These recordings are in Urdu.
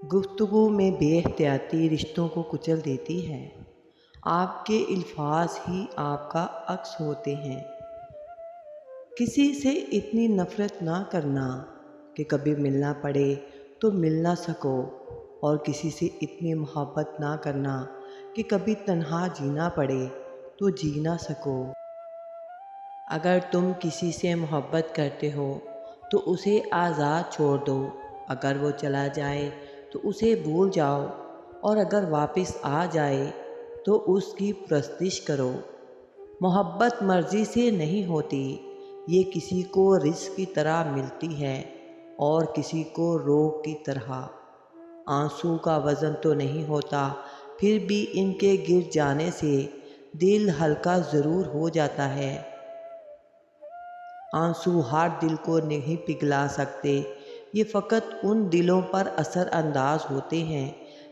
گفتگو میں بے احتیاطی رشتوں کو کچل دیتی ہے۔ آپ کے الفاظ ہی آپ کا عکس ہوتے ہیں۔ کسی سے اتنی نفرت نہ کرنا کہ کبھی ملنا پڑے تو مل نہ سکو، اور کسی سے اتنی محبت نہ کرنا کہ کبھی تنہا جینا پڑے تو جی نہ سکو۔ اگر تم کسی سے محبت کرتے ہو تو اسے آزاد چھوڑ دو۔ اگر وہ چلا جائے تو اسے بھول جاؤ، اور اگر واپس آ جائے تو اس کی پرستش کرو۔ محبت مرضی سے نہیں ہوتی، یہ کسی کو رزق کی طرح ملتی ہے اور کسی کو روگ کی طرح۔ آنسو کا وزن تو نہیں ہوتا، پھر بھی ان کے گر جانے سے دل ہلکا ضرور ہو جاتا ہے۔ آنسو ہر دل کو نہیں پگھلا سکتے، یہ فقط ان دلوں پر اثر انداز ہوتے ہیں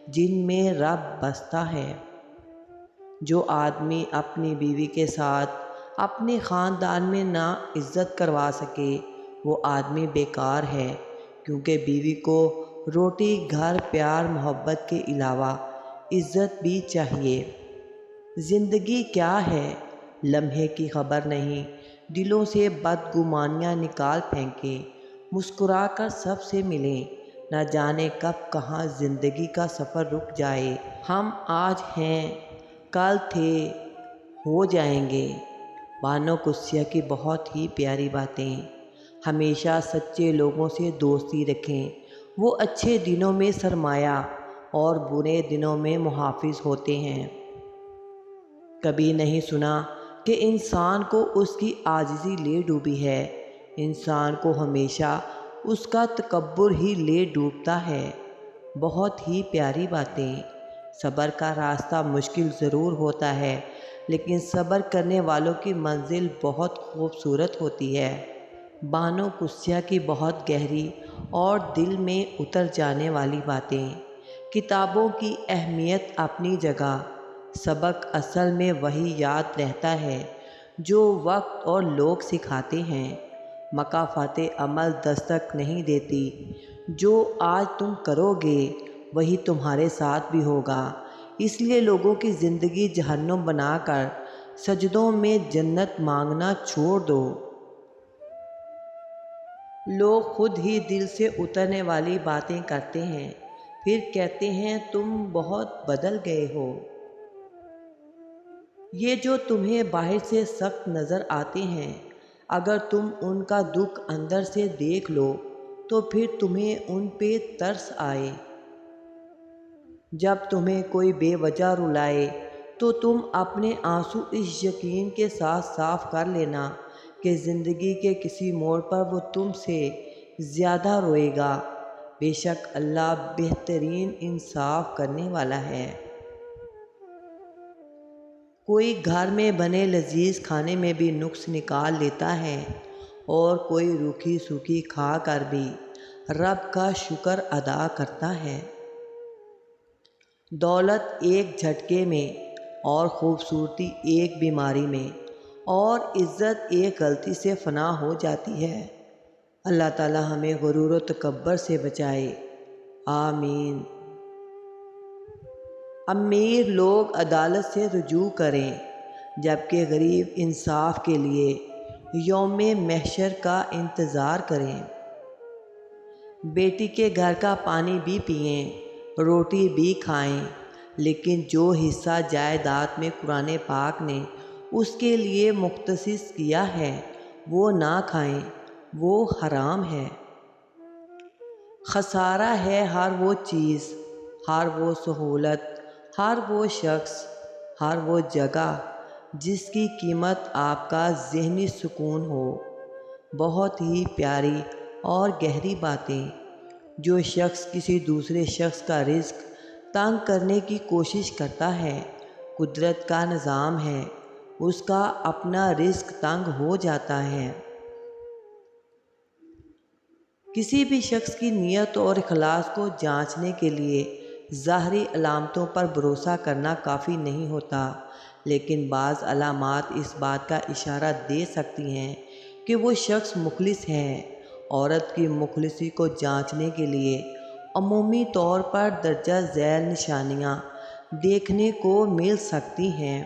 جن میں رب بستا ہے۔ جو آدمی اپنی بیوی کے ساتھ اپنے خاندان میں نہ عزت کروا سکے وہ آدمی بیکار ہے، کیونکہ بیوی کو روٹی، گھر، پیار، محبت کے علاوہ عزت بھی چاہیے۔ زندگی کیا ہے، لمحے کی خبر نہیں، دلوں سے بدگمانیاں نکال پھینکیں، مسکرا کر سب سے ملیں، نہ جانے کب کہاں زندگی کا سفر رک جائے۔ ہم آج ہیں، کل تھے، ہو جائیں گے۔ بانو قدسیہ کی بہت ہی پیاری باتیں۔ ہمیشہ سچے لوگوں سے دوستی رکھیں، وہ اچھے دنوں میں سرمایہ اور برے دنوں میں محافظ ہوتے ہیں۔ کبھی نہیں سنا کہ انسان کو اس کی عاجزی لے ڈوبی ہے، انسان کو ہمیشہ اس کا تکبر ہی لے ڈوبتا ہے۔ بہت ہی پیاری باتیں۔ صبر کا راستہ مشکل ضرور ہوتا ہے، لیکن صبر کرنے والوں کی منزل بہت خوبصورت ہوتی ہے۔ بانو قدسیہ کی بہت گہری اور دل میں اتر جانے والی باتیں۔ کتابوں کی اہمیت اپنی جگہ، سبق اصل میں وہی یاد رہتا ہے جو وقت اور لوگ سکھاتے ہیں۔ مکافات عمل دستک نہیں دیتی، جو آج تم کرو گے وہی تمہارے ساتھ بھی ہوگا۔ اس لیے لوگوں کی زندگی جہنم بنا کر سجدوں میں جنت مانگنا چھوڑ دو۔ لوگ خود ہی دل سے اترنے والی باتیں کرتے ہیں، پھر کہتے ہیں تم بہت بدل گئے ہو۔ یہ جو تمہیں باہر سے سخت نظر آتے ہیں، اگر تم ان کا دکھ اندر سے دیکھ لو تو پھر تمہیں ان پہ ترس آئے۔ جب تمہیں کوئی بے وجہ رلائے تو تم اپنے آنسو اس یقین کے ساتھ صاف کر لینا کہ زندگی کے کسی موڑ پر وہ تم سے زیادہ روئے گا۔ بے شک اللہ بہترین انصاف کرنے والا ہے۔ کوئی گھر میں بنے لذیذ کھانے میں بھی نقص نکال لیتا ہے، اور کوئی روکھی سوکھی کھا کر بھی رب کا شکر ادا کرتا ہے۔ دولت ایک جھٹکے میں، اور خوبصورتی ایک بیماری میں، اور عزت ایک غلطی سے فنا ہو جاتی ہے۔ اللہ تعالی ہمیں غرور و تکبر سے بچائے، آمین۔ امیر لوگ عدالت سے رجوع کریں، جبکہ غریب انصاف کے لیے یوم محشر کا انتظار کریں۔ بیٹی کے گھر کا پانی بھی پئیں، روٹی بھی کھائیں، لیکن جو حصہ جائیداد میں قرآن پاک نے اس کے لیے مختص کیا ہے وہ نہ کھائیں، وہ حرام ہے۔ خسارہ ہے ہر وہ چیز، ہر وہ سہولت، ہر وہ شخص، ہر وہ جگہ جس کی قیمت آپ کا ذہنی سکون ہو۔ بہت ہی پیاری اور گہری باتیں۔ جو شخص کسی دوسرے شخص کا رزق تنگ کرنے کی کوشش کرتا ہے، قدرت کا نظام ہے اس کا اپنا رزق تنگ ہو جاتا ہے۔ کسی بھی شخص کی نیت اور اخلاص کو جانچنے کے لیے ظاہری علامتوں پر بھروسہ کرنا کافی نہیں ہوتا، لیکن بعض علامات اس بات کا اشارہ دے سکتی ہیں کہ وہ شخص مخلص ہے۔ عورت کی مخلصی کو جانچنے کے لیے عمومی طور پر درجہ ذیل نشانیاں دیکھنے کو مل سکتی ہیں۔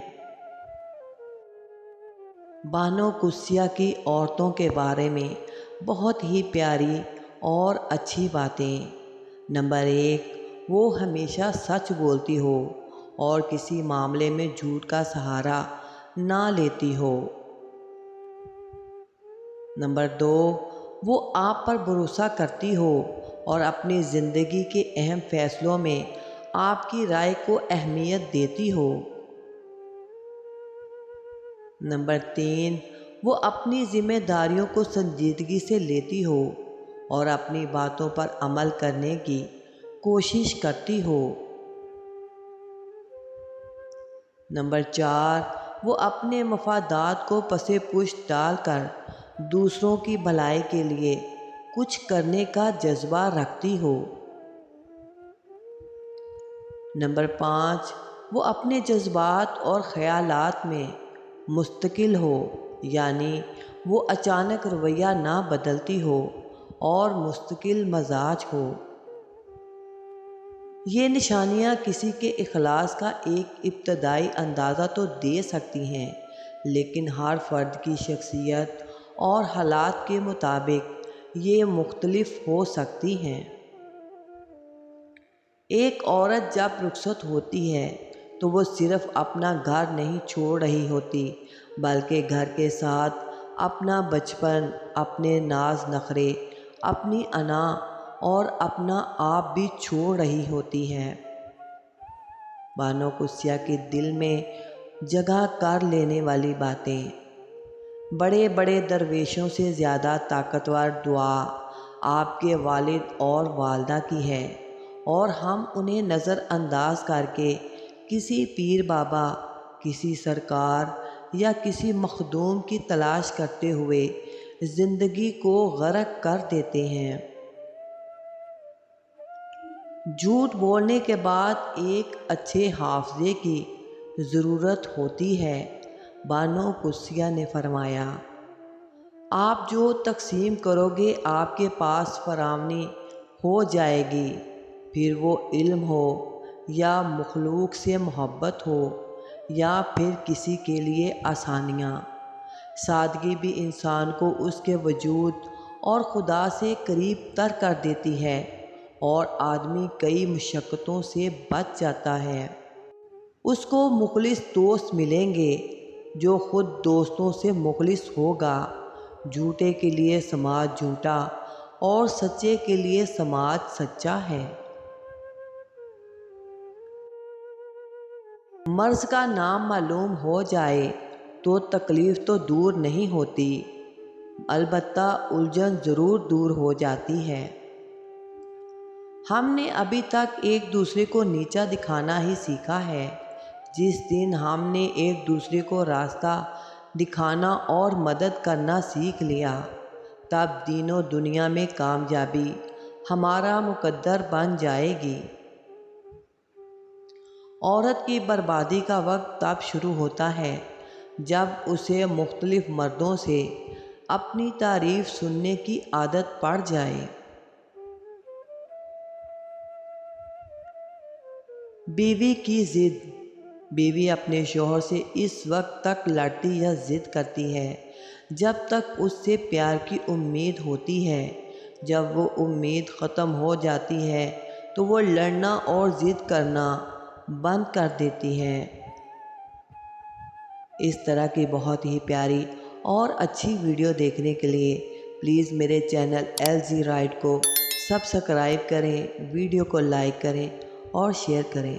بانو قدسیہ کی عورتوں کے بارے میں بہت ہی پیاری اور اچھی باتیں۔ نمبر 1، وہ ہمیشہ سچ بولتی ہو اور کسی معاملے میں جھوٹ کا سہارا نہ لیتی ہو۔ نمبر 2، وہ آپ پر بھروسہ کرتی ہو اور اپنی زندگی کے اہم فیصلوں میں آپ کی رائے کو اہمیت دیتی ہو۔ نمبر 3، وہ اپنی ذمہ داریوں کو سنجیدگی سے لیتی ہو اور اپنی باتوں پر عمل کرنے کی کوشش کرتی ہو۔ نمبر 4، وہ اپنے مفادات کو پس پشت ڈال کر دوسروں کی بھلائی کے لیے کچھ کرنے کا جذبہ رکھتی ہو۔ نمبر 5، وہ اپنے جذبات اور خیالات میں مستقل ہو، یعنی وہ اچانک رویہ نہ بدلتی ہو اور مستقل مزاج ہو۔ یہ نشانیاں کسی کے اخلاص کا ایک ابتدائی اندازہ تو دے سکتی ہیں، لیکن ہر فرد کی شخصیت اور حالات کے مطابق یہ مختلف ہو سکتی ہیں۔ ایک عورت جب رخصت ہوتی ہے تو وہ صرف اپنا گھر نہیں چھوڑ رہی ہوتی، بلکہ گھر کے ساتھ اپنا بچپن، اپنے ناز نخرے، اپنی انا اور اپنا آپ بھی چھوڑ رہی ہوتی ہے۔ بانو قدسیہ کے دل میں جگہ کر لینے والی باتیں۔ بڑے بڑے درویشوں سے زیادہ طاقتور دعا آپ کے والد اور والدہ کی ہے، اور ہم انہیں نظر انداز کر کے کسی پیر بابا، کسی سرکار یا کسی مخدوم کی تلاش کرتے ہوئے زندگی کو غرق کر دیتے ہیں۔ جھوٹ بولنے کے بعد ایک اچھے حافظے کی ضرورت ہوتی ہے۔ بانو قدسیہ نے فرمایا، آپ جو تقسیم کرو گے آپ کے پاس فراوانی ہو جائے گی، پھر وہ علم ہو یا مخلوق سے محبت ہو یا پھر کسی کے لیے آسانیاں۔ سادگی بھی انسان کو اس کے وجود اور خدا سے قریب تر کر دیتی ہے، اور آدمی کئی مشقتوں سے بچ جاتا ہے۔ اس کو مخلص دوست ملیں گے جو خود دوستوں سے مخلص ہوگا۔ جھوٹے کے لیے سماج جھوٹا اور سچے کے لیے سماج سچا ہے۔ مرض کا نام معلوم ہو جائے تو تکلیف تو دور نہیں ہوتی، البتہ الجھن ضرور دور ہو جاتی ہے۔ ہم نے ابھی تک ایک دوسرے کو نیچا دکھانا ہی سیکھا ہے۔ جس دن ہم نے ایک دوسرے کو راستہ دکھانا اور مدد کرنا سیکھ لیا، تب دین و دنیا میں کامیابی ہمارا مقدر بن جائے گی۔ عورت کی بربادی کا وقت تب شروع ہوتا ہے جب اسے مختلف مردوں سے اپنی تعریف سننے کی عادت پڑ جائے۔ بیوی کی ضد۔ بیوی اپنے شوہر سے اس وقت تک لڑتی یا ضد کرتی ہے جب تک اس سے پیار کی امید ہوتی ہے۔ جب وہ امید ختم ہو جاتی ہے تو وہ لڑنا اور ضد کرنا بند کر دیتی ہے۔ اس طرح کی بہت ہی پیاری اور اچھی ویڈیو دیکھنے کے لیے پلیز میرے چینل LZ رائٹ کو سبسکرائب کریں، ویڈیو کو لائک کریں اور شیئر کریں۔